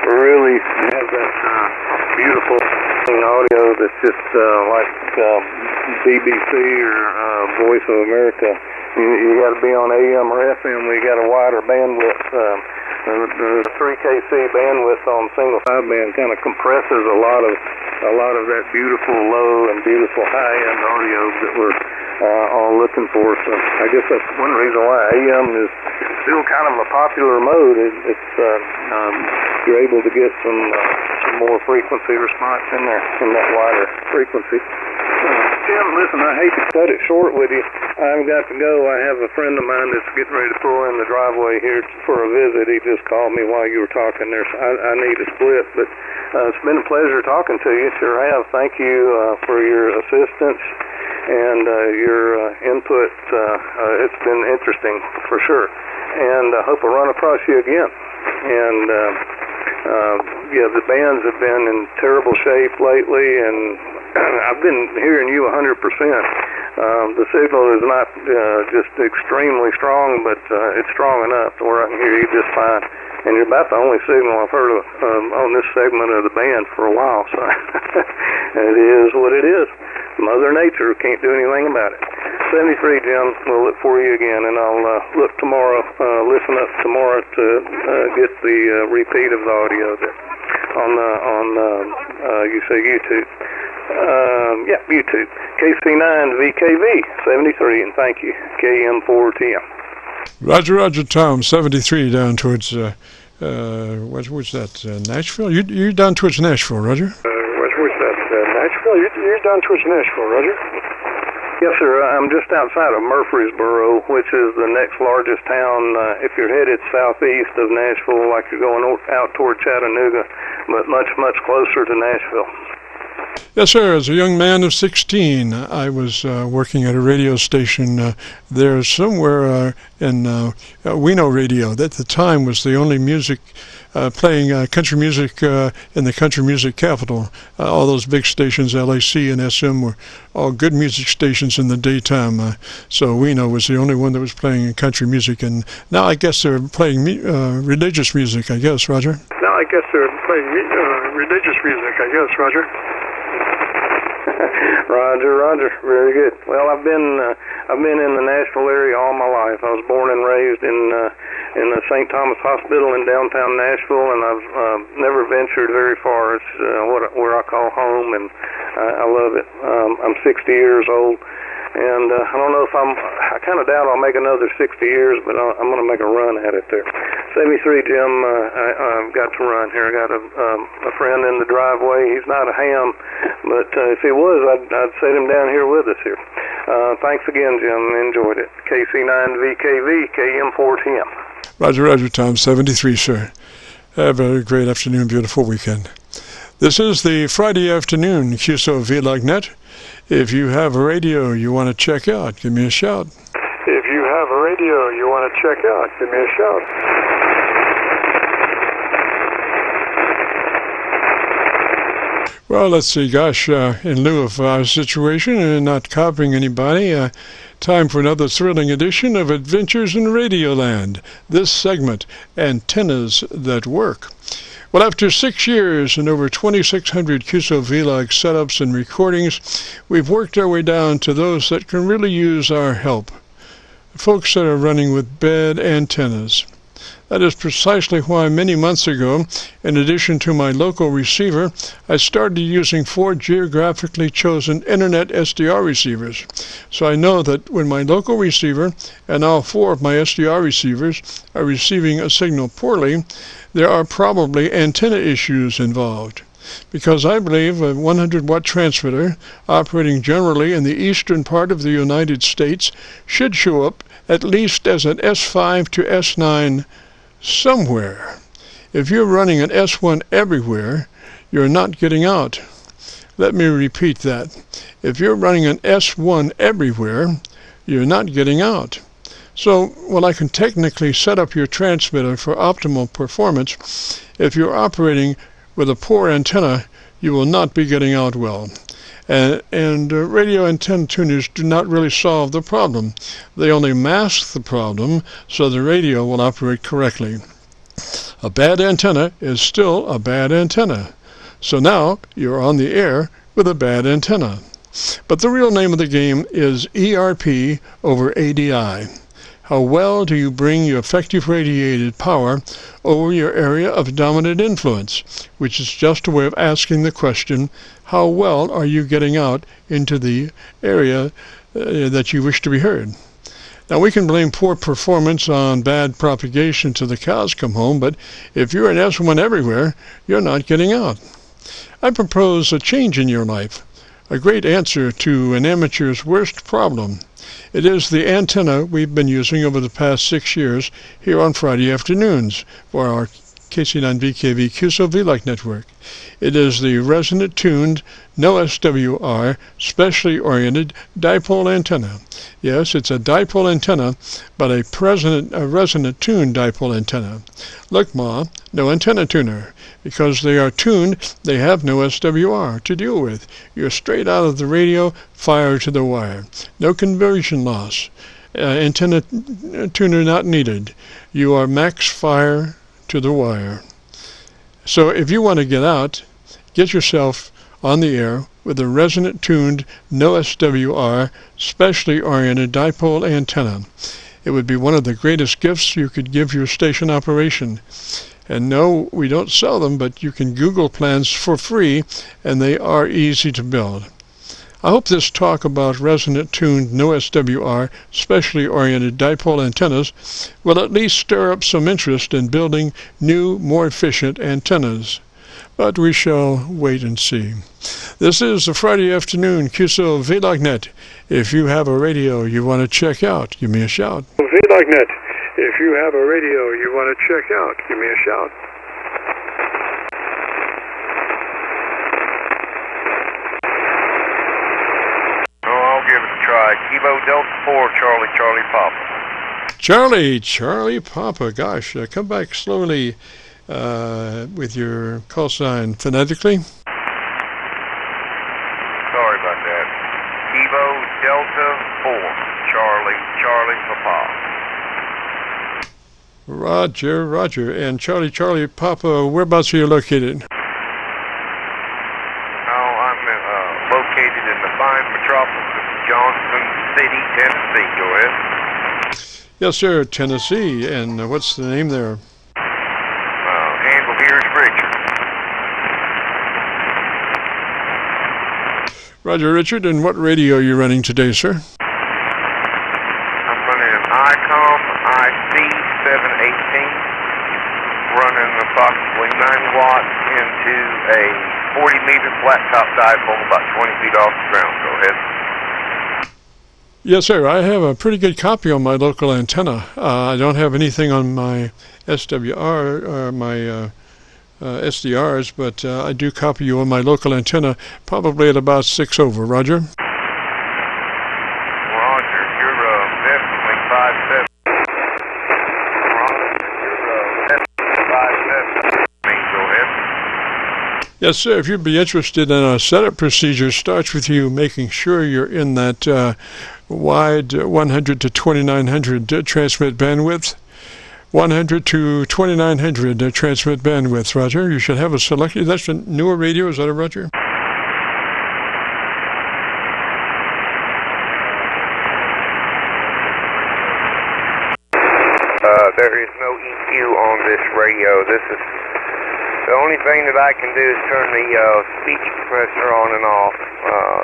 to really have that beautiful audio that's just like BBC or Voice of America. You got to be on AM or FM. We got a wider bandwidth. The 3 kc bandwidth on single sideband kind of compresses a lot of that beautiful low and beautiful high end audio that we're all looking for. So I guess that's one reason why AM is still kind of a popular mode. It's you're able to get some more frequency response in there in that wider frequency. Tim, listen, I hate to cut it short with you. I've got to go. I have a friend of mine that's getting ready to pull in the driveway here for a visit. He just called me while you were talking there, so I need to split. But it's been a pleasure talking to you. Sure have. Thank you for your assistance and your input. It's been interesting for sure. And I hope I run across you again. And the bands have been in terrible shape lately, and I've been hearing you 100%. The signal is not just extremely strong, but it's strong enough to where I can hear you just fine. And you're about the only signal I've heard of on this segment of the band for a while. So it is what it is. Mother Nature can't do anything about it. 73, Jim. We'll look for you again, and I'll look tomorrow, listen up tomorrow to get the repeat of the audio there on you say YouTube. Yeah, YouTube. KC9VKV 73, and thank you. KM4TM. Roger, Roger, Tom, 73 down towards, what's that, Nashville? You're down towards Nashville, Roger? What's that, Nashville? You're down towards Nashville, Roger? Yes, sir. I'm just outside of Murfreesboro, which is the next largest town. If you're headed southeast of Nashville, like you're going out toward Chattanooga, but much, much closer to Nashville. Yes, sir. As a young man of 16, I was working at a radio station there somewhere in Weno Radio. That at the time was the only music playing country music in the country music capital. All those big stations, LAC and SM, were all good music stations in the daytime. So Weno was the only one that was playing country music. And now I guess they're playing religious music, I guess, Roger? Now I guess they're playing religious music, I guess, Roger? Roger. Very good. Well, I've been in the Nashville area all my life. I was born and raised in the St. Thomas Hospital in downtown Nashville, and I've never ventured very far. It's where I call home, and I love it. I'm 60 years old, and I don't know if I kind of doubt I'll make another 60 years, but I'm going to make a run at it there. 73, Jim. I've got to run here. I got a friend in the driveway. He's not a ham, but if he was, I'd set him down here with us here. Thanks again, Jim. Enjoyed it. KC9VKV, KM4TM. Roger, Tom, 73, sir. Have a great afternoon, beautiful weekend. This is the Friday afternoon Qso-Vlog net. If you have a radio you want to check out, give me a shout. If you have a radio you want to check out, give me a shout. Well, let's see, gosh, in lieu of our situation and not copying anybody, time for another thrilling edition of Adventures in Radioland. This segment, Antennas That Work. Well, after 6 years and over 2,600 Qso-Vlog setups and recordings, we've worked our way down to those that can really use our help. Folks that are running with bad antennas. That is precisely why many months ago, in addition to my local receiver, I started using 4 geographically chosen Internet SDR receivers. So I know that when my local receiver and all 4 of my SDR receivers are receiving a signal poorly, there are probably antenna issues involved. Because I believe a 100-watt transmitter operating generally in the eastern part of the United States should show up at least as an S5 to S9 somewhere. If you're running an S1 everywhere, you're not getting out. Let me repeat that. If you're running an S1 everywhere, you're not getting out. So, while I can technically set up your transmitter for optimal performance, if you're operating with a poor antenna, you will not be getting out well. And radio antenna tuners do not really solve the problem. They only mask the problem so the radio will operate correctly. A bad antenna is still a bad antenna. So now you're on the air with a bad antenna. But the real name of the game is ERP over ADI. How well do you bring your effective radiated power over your area of dominant influence, which is just a way of asking the question, how well are you getting out into the area that you wish to be heard? Now, we can blame poor performance on bad propagation till the cows come home, but if you're an S1 everywhere, you're not getting out. I propose a change in your life, a great answer to an amateur's worst problem. It is the antenna we've been using over the past 6 years here on Friday afternoons for our KC9VKV Qso-Vlog network. It is the resonant-tuned, no SWR, specially oriented dipole antenna. Yes, it's a dipole antenna, but a resonant-tuned dipole antenna. Look, Ma, no antenna tuner. Because they are tuned, they have no SWR to deal with. You're straight out of the radio, fire to the wire. No conversion loss. Antenna tuner not needed. You are max fire to the wire. So if you want to get out, get yourself on the air with a resonant-tuned, no SWR, specially oriented dipole antenna. It would be one of the greatest gifts you could give your station operation. And no, we don't sell them, but you can Google plans for free, and they are easy to build. I hope this talk about resonant-tuned, no SWR, specially oriented dipole antennas will at least stir up some interest in building new, more efficient antennas. But we shall wait and see. This is the Friday afternoon Qso-Vlog. If you have a radio you want to check out, give me a shout. Vlog. If you have a radio you want to check out, give me a shout. Give it a try. Kilo Delta 4, Charlie Papa. Charlie Papa. Gosh, come back slowly with your call sign phonetically. Sorry about that. Kilo Delta 4, Charlie Papa. Roger. And Charlie Papa, whereabouts are you located? I'm located in the fine metropolis of Johnson City, Tennessee. Go ahead. Yes, sir, Tennessee. And what's the name there? Handle here is Richard. Roger, Richard. And what radio are you running today, sir? I'm running an ICOM IC718, running approximately 90 watts into a 40-meter flat-top dipole about 20 feet off the ground. Go ahead. Yes, sir. I have a pretty good copy on my local antenna. I don't have anything on my SWR or my SDRs, but I do copy you on my local antenna, probably at about 6 over. Roger. Roger. You're definitely 5'7". Roger. You're definitely 5'7". Go ahead. Yes, sir. If you'd be interested in a setup procedure, starts with you making sure you're in that wide 100 to 2900 transmit bandwidth. 100 to 2900 transmit bandwidth, Roger. You should have a selected. That's a newer radio, is that a Roger? There is no EQ on this radio. This is the only thing that I can do is turn the speech compressor on and off.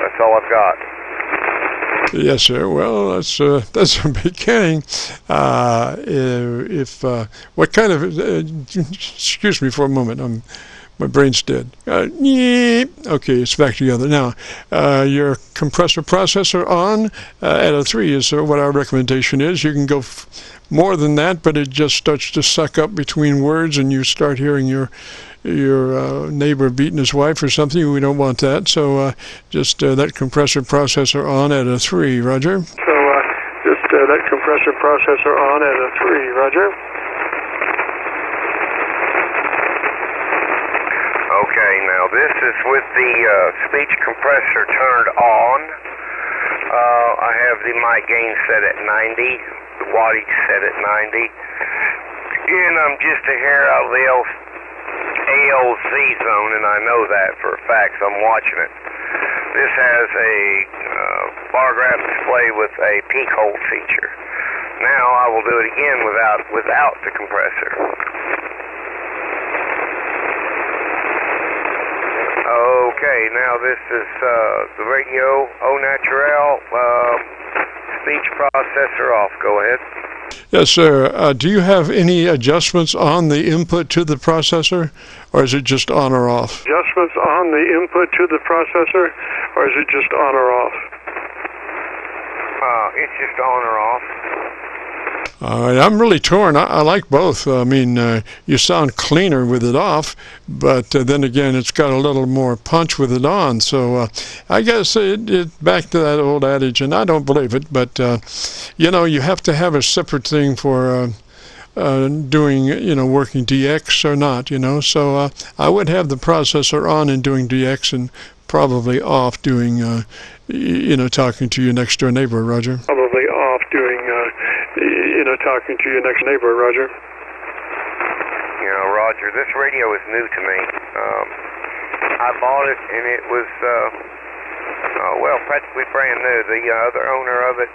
That's all I've got. Yes, sir. Well, that's a beginning. What kind of? Excuse me for a moment. My brain's dead. Okay, it's back together now. Your compressor processor on at a 3 is what our recommendation is. You can go more than that, but it just starts to suck up between words, and you start hearing your neighbor beating his wife or something. We don't want that. So just that compressor processor on at a 3, Roger. So just that compressor processor on at a 3, Roger. Okay, now this is with the speech compressor turned on. I have the mic gain set at 90, the wattage set at 90, and I'm just a hair out of the ALZ zone, and I know that for a fact, so I'm watching it. This has a bar graph display with a peak hold feature. Now I will do it again without the compressor. Okay, now this is the radio au naturel speech processor off. Go ahead. Yes, sir. Do you have any adjustments on the input to the processor, or is it just on or off? Adjustments on the input to the processor, or is it just on or off? It's just on or off. All right, I'm really torn. I like both. I mean, you sound cleaner with it off, but then again, it's got a little more punch with it on. So I guess it back to that old adage, and I don't believe it, but you have to have a separate thing for doing, working DX or not, So I would have the processor on and doing DX and probably off doing, talking to your next door neighbor, Roger. Probably off doing, talking to your next neighbor, Roger. Roger, this radio is new to me. I bought it, and it was Well, practically brand new. The other owner of it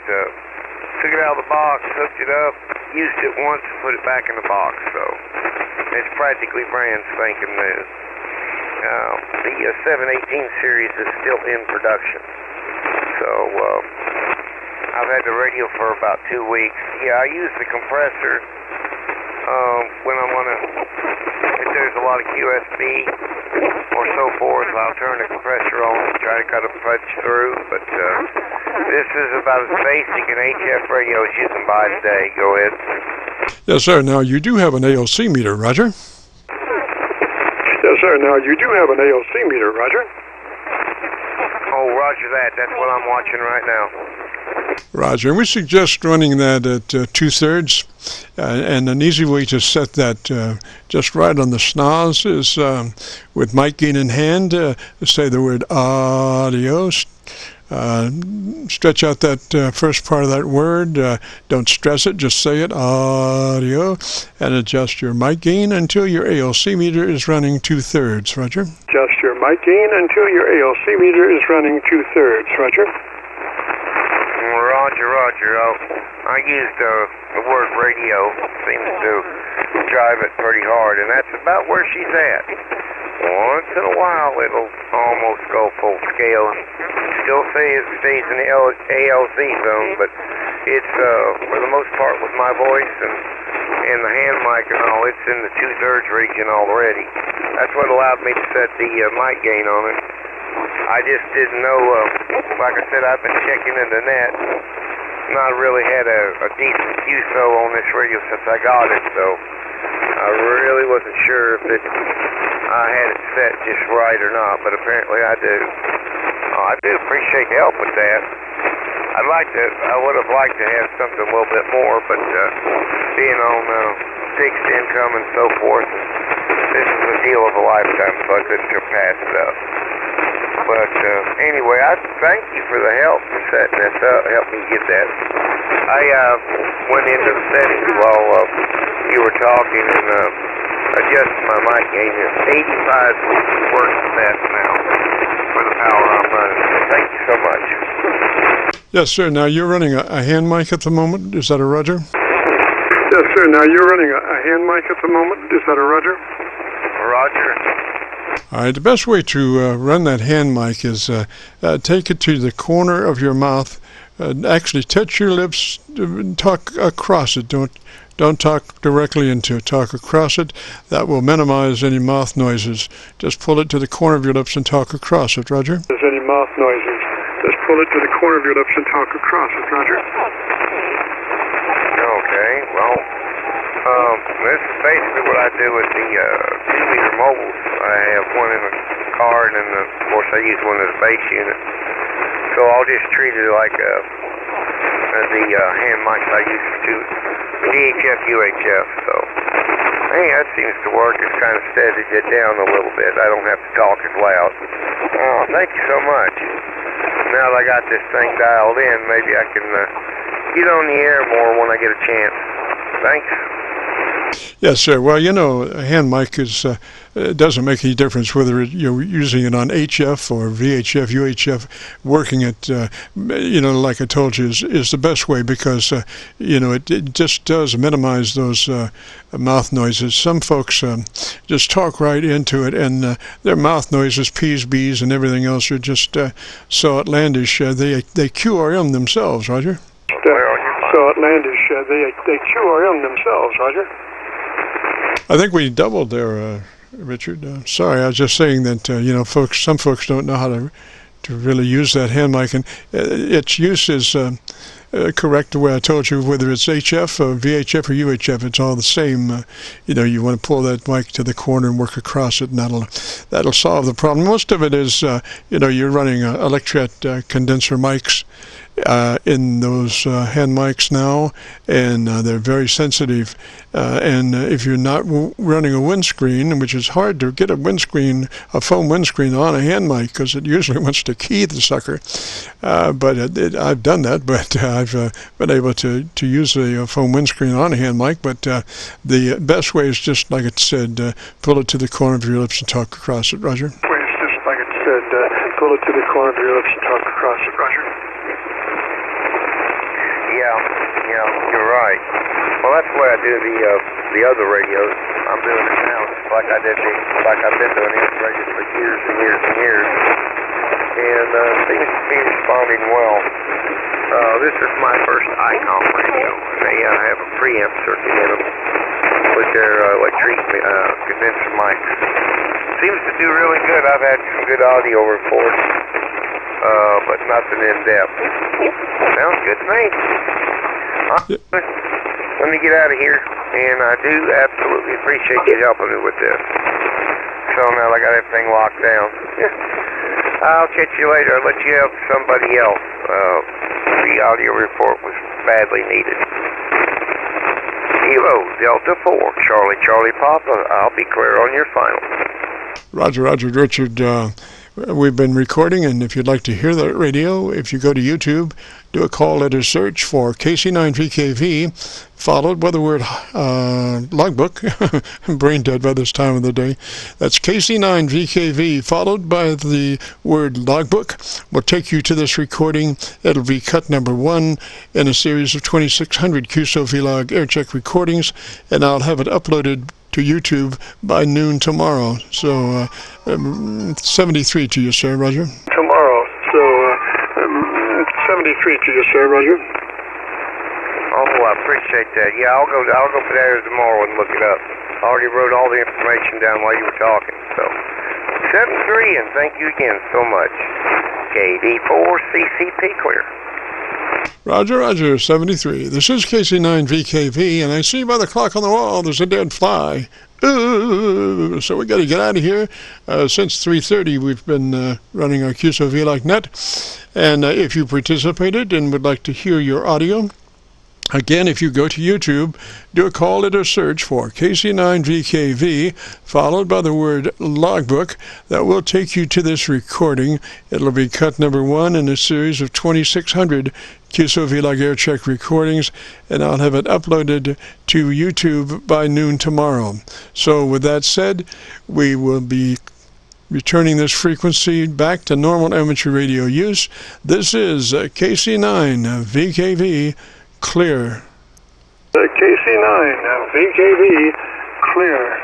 took it out of the box, hooked it up, used it once, and put it back in the box. So it's practically brand spanking new. The 718 series is still in production. So I've had the radio for about 2 weeks. Yeah, I use the compressor when I want to, if there's a lot of QSB or so forth, I'll turn the compressor on and try to cut a punch through. But this is about as basic an HF radio as you can buy today. Go ahead. Yes, sir. Now, you do have an ALC meter, Roger. Yes, sir. Now, you do have an ALC meter, Roger. Oh, roger that. That's what I'm watching right now. Roger. And we suggest running that at 2/3. And an easy way to set that just right on the SNOS is with mic gain in hand, say the word audio. Stretch out that first part of that word. Don't stress it, just say it, audio, and adjust your mic gain until your ALC meter is running 2/3, Roger. Adjust your mic gain until your ALC meter is running 2/3, Roger. Roger. I used the word radio. Seems to drive it pretty hard, and that's about where she's at. Once in a while, it'll almost go full scale and still say it stays in the ALC zone, but it's, for the most part, with my voice and the hand mic and all, it's in the 2/3 region already. That's what allowed me to set the mic gain on it. I just didn't know, like I said, I've been checking in the net. Not really had a decent QSO on this radio since I got it, so I really wasn't sure if I had it set just right or not, but apparently I do. I do appreciate the help with that. I would have liked to have something a little bit more, but being on fixed income and so forth, this is a deal of a lifetime, so I couldn't pass it up. But anyway, I thank you for the help for setting this up, help me get that. I went into the settings while you were talking and adjusted my mic gain. 85 works the best now for the power I'm running. So thank you so much. Yes, sir. Now, you're running a hand mic at the moment. Is that a Roger? Yes, sir. Now, you're running a hand mic at the moment. Is that a Roger? Roger. All right, the best way to run that hand mic is take it to the corner of your mouth. Actually, touch your lips, talk across it. Don't talk directly into it. Talk across it. That will minimize any mouth noises. Just pull it to the corner of your lips and talk across it, Roger. If there's any mouth noises, just pull it to the corner of your lips and talk across it, Roger. Okay, well, this is basically what I do with the 2-meter mobiles. I have one in the car, and then, of course, I use one as a base unit. So I'll just treat it like the hand mics I use for DHF, UHF. So, hey, that seems to work. It's kind of steadied it down a little bit. I don't have to talk as loud. Oh, thank you so much. Now that I got this thing dialed in, maybe I can get on the air more when I get a chance. Thanks. Yes, sir. Well, you know, a hand mic it doesn't make any difference whether you're using it on HF or VHF, UHF. Working it, like I told you, is the best way because, it just does minimize those mouth noises. Some folks just talk right into it, and their mouth noises, P's, B's, and everything else are just so outlandish. They QRM themselves, Roger. So outlandish. They QRM themselves, Roger. I think we doubled there, Richard. Sorry, I was just saying that some folks don't know how to really use that hand mic, and its use is correct the way I told you. Whether it's HF or VHF or UHF, it's all the same. You want to pull that mic to the corner and work across it, and that'll solve the problem. Most of it is, you're running electret condenser mics in those hand mics now, and they're very sensitive. And if you're not running a windscreen, which is hard to get a foam windscreen on a hand mic because it usually wants to key the sucker. But I've done that, but I've been able to use a foam windscreen on a hand mic. But the best way is just like it said, pull it to the corner of your lips and talk across it, Roger. Just like it said, pull to the Columbia. Let's talk across it. Roger. Yeah, you're right. Well, that's the way I do the other radios. I'm doing it now, just like I've been doing these radios for years and years and years, and seems to be responding well. This is my first ICOM radio, and they have a preamp circuit in them with their electric condenser mics. Seems to do really good. I've had some good audio reports, but nothing in depth. Sounds good to me. Let me get out of here, and I do absolutely appreciate you helping me with this. So now I got everything locked down. I'll catch you later. I'll let you have somebody else. The audio report was badly needed. Kilo Delta 4, Charlie Papa. I'll be clear on your final. Roger, Richard. We've been recording, and if you'd like to hear that radio, if you go to YouTube, do a call letter search for KC9VKV, followed by the word logbook. I'm brain dead by this time of the day. That's KC9VKV, followed by the word logbook. Will take you to this recording. It'll be cut number 1 in a series of 2,600 Qso-Vlog Aircheck recordings, and I'll have it uploaded to YouTube by noon tomorrow. So 73 to you, sir, Roger. Tomorrow. So 73 to you, sir, Roger. Oh, I appreciate that. Yeah, I'll go for that tomorrow and look it up. I already wrote all the information down while you were talking. So 73, and thank you again so much. KD4CCP clear. Roger, 73. This is KC9VKV, and I see by the clock on the wall there's a dead fly. So we got to get out of here. Since 3:30 we've been running our Qso-Vlog net, and if you participated and would like to hear your audio, again, if you go to YouTube, do a call letter search for KC9VKV, followed by the word logbook. That will take you to this recording. It'll be cut number 1 in a series of 2,600 Qso-Vlog Aircheck recordings, and I'll have it uploaded to YouTube by noon tomorrow. So with that said, we will be returning this frequency back to normal amateur radio use. This is KC9VKV clear. KC9VKV clear.